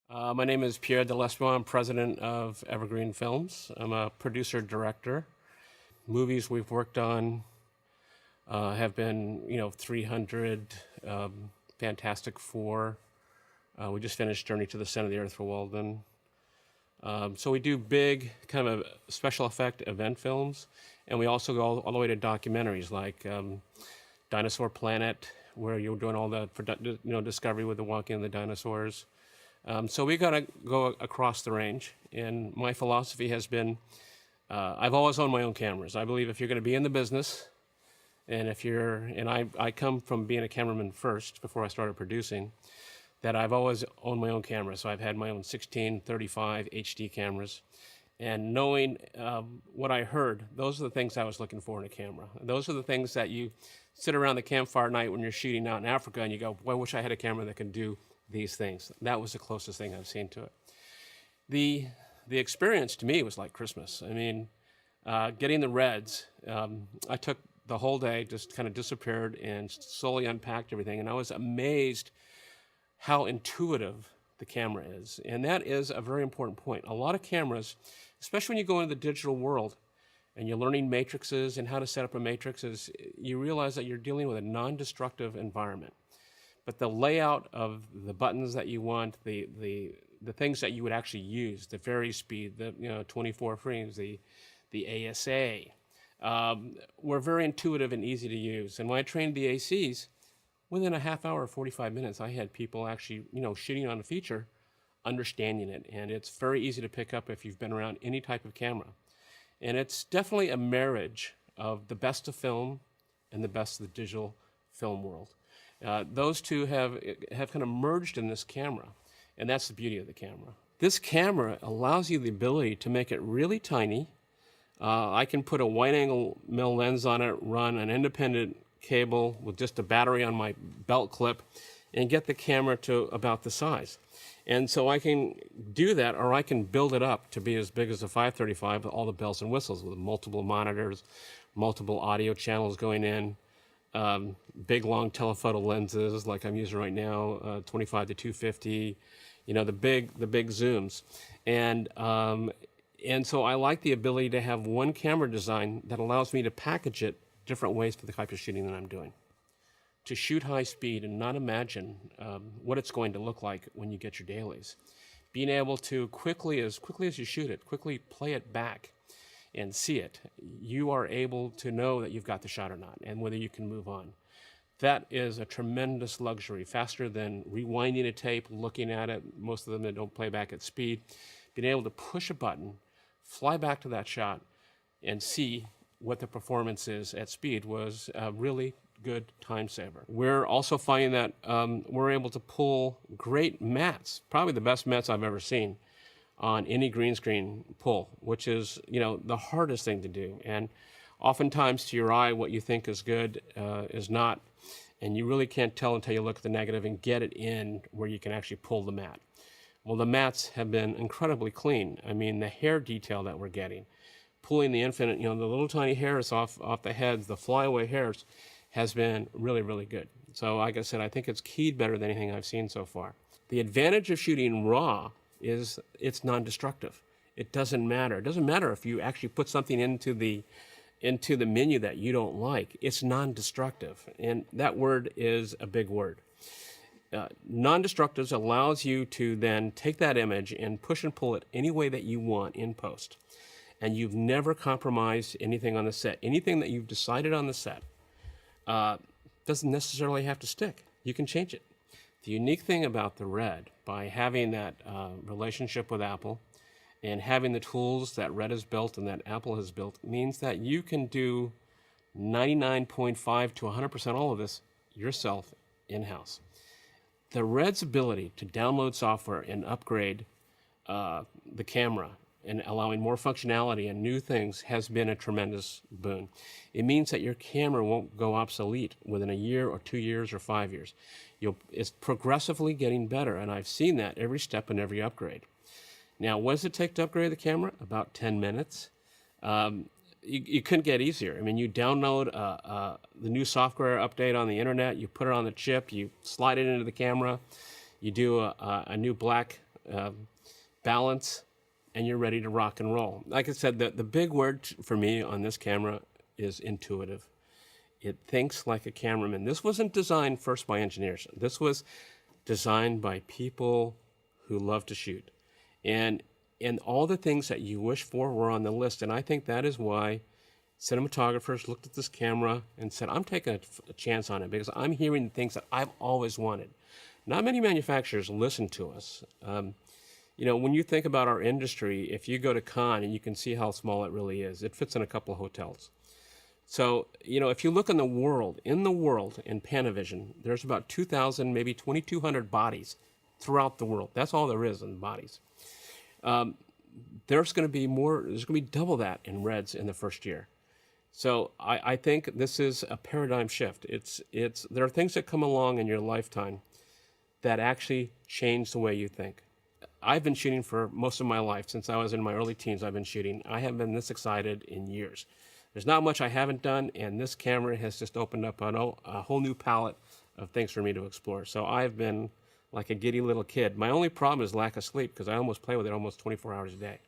My name is Pierre I'm president of Evergreen Films. I'm a producer-director. Movies we've worked on have been, 300, Fantastic Four. We just finished Journey to the Center of the Earth for Walden. So we do big kind of special effect event films, and we also go all the way to documentaries like Dinosaur Planet, where you're doing all the discovery with the walking of the dinosaurs. So we got to go across the range, and my philosophy has been, I've always owned my own cameras. I believe if you're going to be in the business, and I come from being a cameraman first before I started producing, that I've always owned my own camera. So I've had my own 16, 35 HD cameras, and knowing what I heard, those are the things I was looking for in a camera. Those are the things that you sit around the campfire at night when you're shooting out in Africa, and you go, "Well, I wish I had a camera that could do these things." That was the closest thing I've seen to it. The experience to me was like Christmas. I mean, getting the reds, I took the whole day, just kind of disappeared and slowly unpacked everything, and I was amazed how intuitive the camera is. And that is a very important point. A lot of cameras, especially when you go into the digital world and you're learning matrices and how to set up a matrix, is you realize that you're dealing with a non-destructive environment. But the layout of the buttons that you want, the things that you would actually use, the vary speed, the 24 frames, the ASA, were very intuitive and easy to use. And when I trained the ACs, within a half hour, 45 minutes, I had people actually, shooting on a feature, understanding it. And it's very easy to pick up if you've been around any type of camera. And it's definitely a marriage of the best of film and the best of the digital film world. Those two have kind of merged in this camera, and that's the beauty of the camera. This camera allows you the ability to make it really tiny. I can put a wide-angle mill lens on it, run an independent cable with just a battery on my belt clip, and get the camera to about the size. And so I can do that, or I can build it up to be as big as a 535 with all the bells and whistles, with multiple monitors, multiple audio channels going in, big long telephoto lenses like I'm using right now, 25 to 250, the big zooms, and so I like the ability to have one camera design that allows me to package it different ways for the type of shooting that I'm doing. To shoot high speed and not imagine what it's going to look like when you get your dailies. Being able to quickly as you shoot it, quickly play it back and see it, you are able to know that you've got the shot or not, and whether you can move on. That is a tremendous luxury, faster than rewinding a tape, looking at it, most of them that don't play back at speed. Being able to push a button, fly back to that shot, and see what the performance is at speed was a really good time saver. We're also finding that we're able to pull great mats, probably the best mats I've ever seen, on any green screen pull, which is, the hardest thing to do. And oftentimes to your eye, what you think is good is not, and you really can't tell until you look at the negative and get it in where you can actually pull the mat. Well, the mats have been incredibly clean. I mean, the hair detail that we're getting, pulling the infinite, the little tiny hairs off the heads, the flyaway hairs, has been really, really good. So like I said, I think it's keyed better than anything I've seen so far. The advantage of shooting raw is it's non-destructive. It doesn't matter. It doesn't matter if you actually put something into the menu that you don't like. It's non-destructive, and that word is a big word. Non-destructive allows you to then take that image and push and pull it any way that you want in post, and you've never compromised anything on the set. Anything that you've decided on the set doesn't necessarily have to stick. You can change it. The unique thing about the Red, by having that relationship with Apple and having the tools that Red has built and that Apple has built, means that you can do 99.5 to 100% all of this yourself in-house. The Red's ability to download software and upgrade the camera and allowing more functionality and new things has been a tremendous boon. It means that your camera won't go obsolete within a year or 2 years or 5 years. It's progressively getting better, and I've seen that every step and every upgrade. Now, what does it take to upgrade the camera? About 10 minutes. You couldn't get easier. I mean, you download the new software update on the internet, you put it on the chip, you slide it into the camera, you do a new black balance, and you're ready to rock and roll. Like I said, the big word for me on this camera is intuitive. It thinks like a cameraman. This wasn't designed first by engineers. This was designed by people who love to shoot. And all the things that you wish for were on the list. And I think that is why cinematographers looked at this camera and said, I'm taking a chance on it because I'm hearing things that I've always wanted. Not many manufacturers listen to us. When you think about our industry, if you go to Cannes and you can see how small it really is, it fits in a couple of hotels. So, if you look in the world, in Panavision, there's about 2,000, maybe 2,200 bodies throughout the world. That's all there is in bodies. There's going to be more, there's going to be double that in Reds in the first year. So I think this is a paradigm shift. There are things that come along in your lifetime that actually change the way you think. I've been shooting for most of my life. Since I was in my early teens, I've been shooting. I haven't been this excited in years. There's not much I haven't done, and this camera has just opened up a whole new palette of things for me to explore. So I've been like a giddy little kid. My only problem is lack of sleep because I almost play with it almost 24 hours a day.